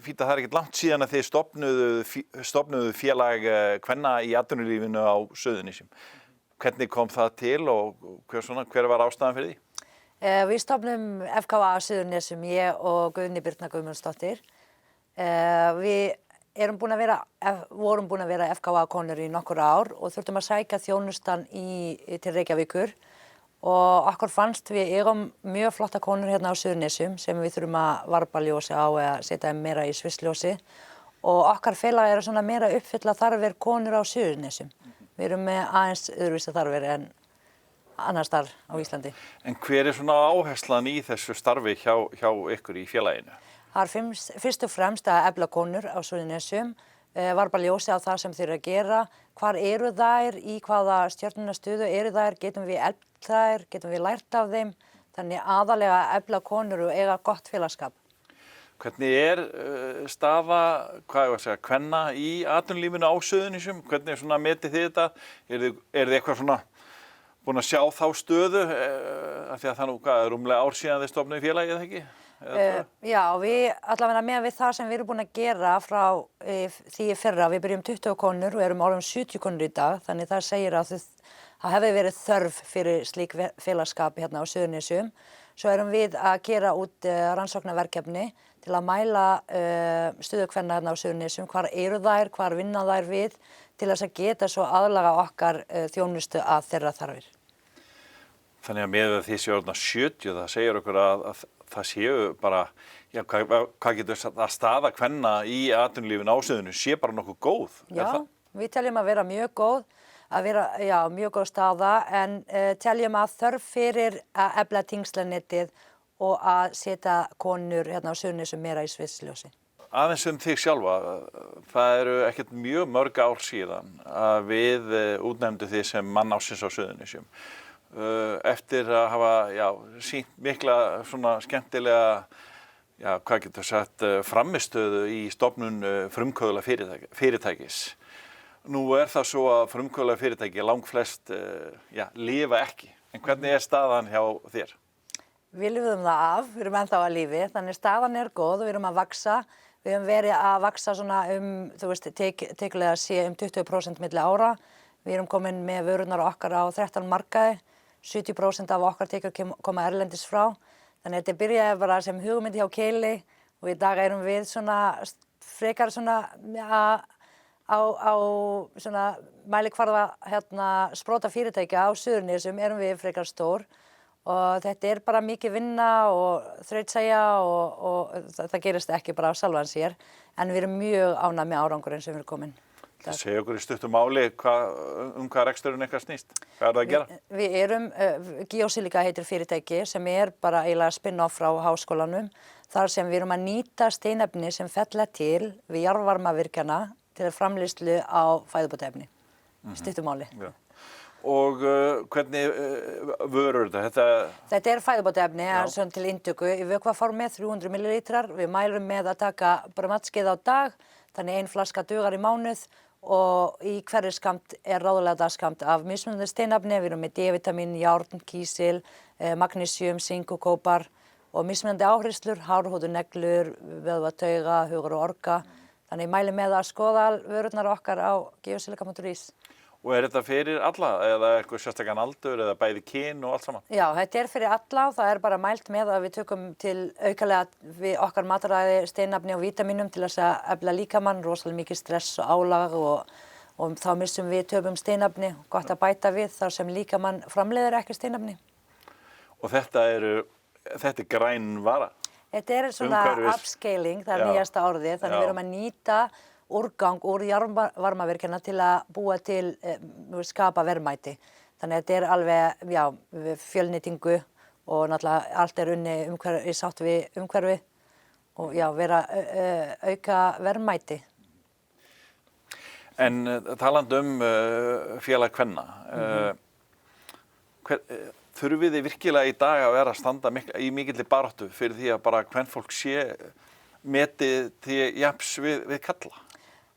fínt að það ekkert langt síðan að þið stofnuðu félag kvenna í atvinnulífinu á Suðurnesjum. Hvernig kom það til og hver var ástæðan fyrir því? Við stofnum FKA á Suðurnesjum, ég og Guðni Birna Guðmundsdóttir. Við vorum búin að vera FKA-konur í nokkur ár og þurftum að sækja þjónustan til Reykjavíkur og okkur fannst við eigum mjög flotta konur hérna á Suðurnesjum sem við þurfum að varpa ljósi á eða setja meira í svissljósi og okkar félag svona meira að uppfylla þarfir konur á Suðurnesjum. Við erum með aðeins öðruvísi þarfir en annars staðar á Íslandi. En hver svona áherslan í þessu starfi hjá ykkur í félaginu? Það fyrst og fremst að efla konur á Suðurnesjum, varpa ljósi á það sem þeir eru að gera, hvar eru þær, í hvaða stjörnunastöðu eru þær, getum við eflt þær, getum við lært af þeim, þannig aðalega að efla konur og eiga gott félagskap. Hvernig staða, kvenna í atvinnulífinu á Suðurnesjum? Hvernig metið þið þetta? Er þið eitthvað búin að sjá þá stöðu? Af því að það rúmlega ár síðan þið stofnuðu félagið, eða ekki? Já, við allavega með við það sem við erum búin að gera frá því í fyrra, við byrjum 20 konur og erum orðin 70 konur í dag, þannig það segir að það hefði verið þörf fyrir slík félagskap hérna á Suðurnesjum. Svo erum við að gera út rannsóknarverkefni til að mæla stöðu kvenna hérna á Suðurnesjum, hvar eru þær, hvar vinna þær við, til þess að geta svo aðlaga okkar þjónustu að þeirra þarfir. Þannig að með því séu orðna 70, það segir okkur að það séu bara, hvað getur að staða kvenna í atvinnulífinu á Suðurnesjum sé bara nokkuð góð? Já, við teljum að vera mjög góð, mjög góð staða, en teljum að þörf fyrir að efla tengslanettið og að setja konur hérna á Suðurnesjum meira í svissljósi. Aðeins þig sjálfa, það eru ekkert mjög mörg ár síðan að við útnefndu þið sem mann ársins á Suðurnesjum. Eftir að hafa sýnt mikla skemmtilega, hvað getur sagt, frammistöðu í stofnun frumkvöðla fyrirtækis. Nú það svo að frumkvöðla fyrirtæki langflest lifa ekki. En hvernig staðan hjá þér? Við lifum það af, við erum ennþá að lífi, þannig staðan góð og við erum að vaxa. Við höfum verið að vaxa tekulega sé 20% milli ára. Við erum komin með vörunar okkar á 13 markaði. 70% af okkar tekjur koma erlendis frá. Þannig að þetta byrjaði bara sem hugmynd hjá Keili og í dag erum við frekar á mælikvarða sprota fyrirtækja á Suðurnesjum erum við frekar stór og þetta bara mikið vinna og þrautseigja og það gerist ekki bara af sjálfan sér en við erum mjög ánægð með árangurinn sem við erum komin. Það segja okkur í stuttu máli hvað reksturinn ykkar snýst. Hvað það að gera? Við erum, Geosilica heitir fyrirtæki sem bara eiginlega spin-off frá háskólanum. Þar sem við erum að nýta steinefni sem fella til við jarðvarmavirkjana til framleiðslu á fæðubótaefni. Stuttu máli. Já. Og hvernig vörur þetta? Þetta fæðubótaefni til inntöku í vökvaformi 300 millilítrar. Við mælum með að taka bara matskeið á dag, þannig 1 flaska dugar í mánuð og í hverju skamt ráðlega dagskamt af mismunandi steinefni. Við erum með D-vitamin, járn, kísil, magnesium, sink og kópar og mismunandi áhrifslur, hárhúðu, neglur, vöðva, tauga, hugur og orka. Þannig ég mæli með að skoða vörurnar okkar á geosilica.is. Og þetta fyrir alla eða eitthvað sérstakann aldur eða bæði kyn og allt saman? Já, þetta fyrir alla og það bara mælt með að við tökum til aukalega við okkar mataræði, steinefni og vítaminum til þess að efla líkamann, rosalega mikið stress og álag og þá missum við töpum steinefni, gott að bæta við þar sem líkamann framleiðir ekki steinefni. Og þetta er græn vara? Þetta svona upscaling, það nýjasta orðið, þannig við erum að nýta úrgang úr jarðvarmavirkjana til að búa til, skapa verðmæti. Þannig að þetta alveg, fjölnýtingu og náttúrulega allt unni í sátt við umhverfi og vera auka verðmæti. En talandi félag kvenna, þurfið þið virkilega í dag að vera að standa í mikilli baráttu fyrir því að bara kvenfólk sé metið til jafns við karla?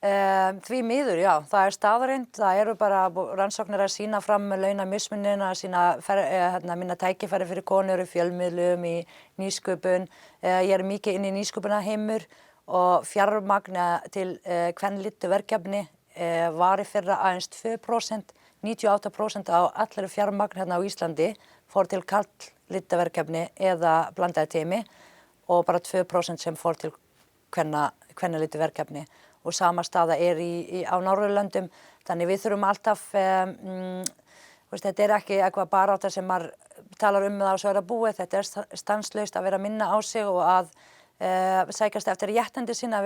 Því miður, já, það staðreynd, það eru bara rannsóknir að sýna fram launamismuninn, að sýna minna tækifæri fyrir konur í fjölmiðlum, í nýsköpun. Ég mikið inn í nýsköpunarheimur og fjármagn til kvenlítu verkefni var í fyrra aðeins 2%, 98% á allri fjármagn hérna á Íslandi fór til karllítu verkefni eða blandaði teymi og bara 2% sem fór til kvennalítu verkefni og sama staða á Norðurlöndum, þannig við þurfum alltaf, þetta ekki eitthvað barátta sem maður talar það og svo það búið, þetta stanslaust að vera að minna á sig og að sækjast eftir réttindi sína að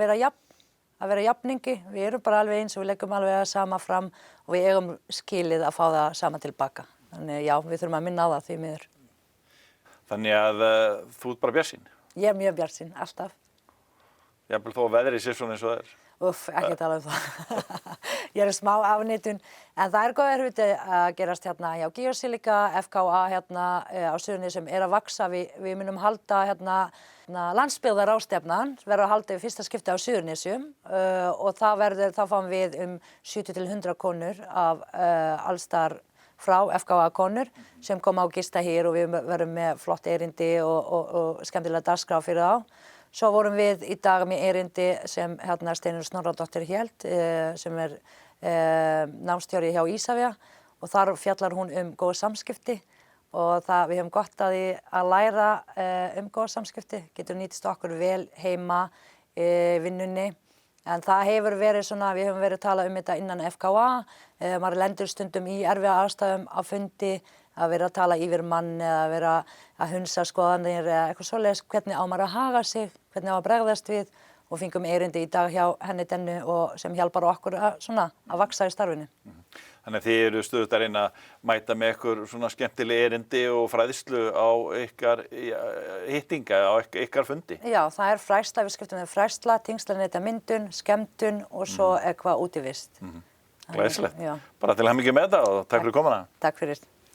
vera jafningi, við erum bara alveg eins og við leggjum alveg það sama fram og við eigum skilið að fá það sama tilbaka, þannig já, við þurfum að minna á það því miður. Þannig að þú ert bara bjartsýn? Ég mjög bjartsýn, alltaf. Jafnvel þó að veðrið sé svona eins og það er? Ekki tala það. Ég smá afneitun, en það góð erfitt að gerast hérna hjá Geosilika, FKA hérna á Suðurnesjum að vaxa. Við munum halda landsbyggðarráðstefnan, verður að halda í fyrsta skipti á Suðurnesjum og þá fáum við 70 til 100 konur af allstar frá FKA konur sem koma og gista hér og við verðum með flott erindi og skemmtilega dagskrá fyrir þá. Svo vorum við í dag með erindi sem Steinunn Snorradóttir hélt sem námsstjóri hjá Ísafja og þar fjallar hún góð samskipti og við höfum gott að læra góð samskipti, getur nýtist okkur vel heima vinnunni. En það hefur verið svona, við höfum verið að tala þetta innan FKA, maður lendir stundum í erfiða aðstæðum á fundi, að vera að tala yfir mann eða vera að hunsa skoðanir eða eitthvað svoleiðis, hvernig á maður að haga sig, hvernig á að bregðast við og fengum erindi í dag hjá henni Dennu og sem hjálpar okkur að vaxa í starfinu. Þannig að þið eru stöðugt að reyna að mæta með ykkur svona skemmtileg erindi og fræðslu á ykkar hittinga, á ykkar fundi. Já, það fræðsla, við skiptum fræðsla, tengslanetmyndun, skemmtun og svo eitthvað útivist. Glæsilegt. Bara til hamingju með þetta og takk fyrir komuna. Takk fyrir.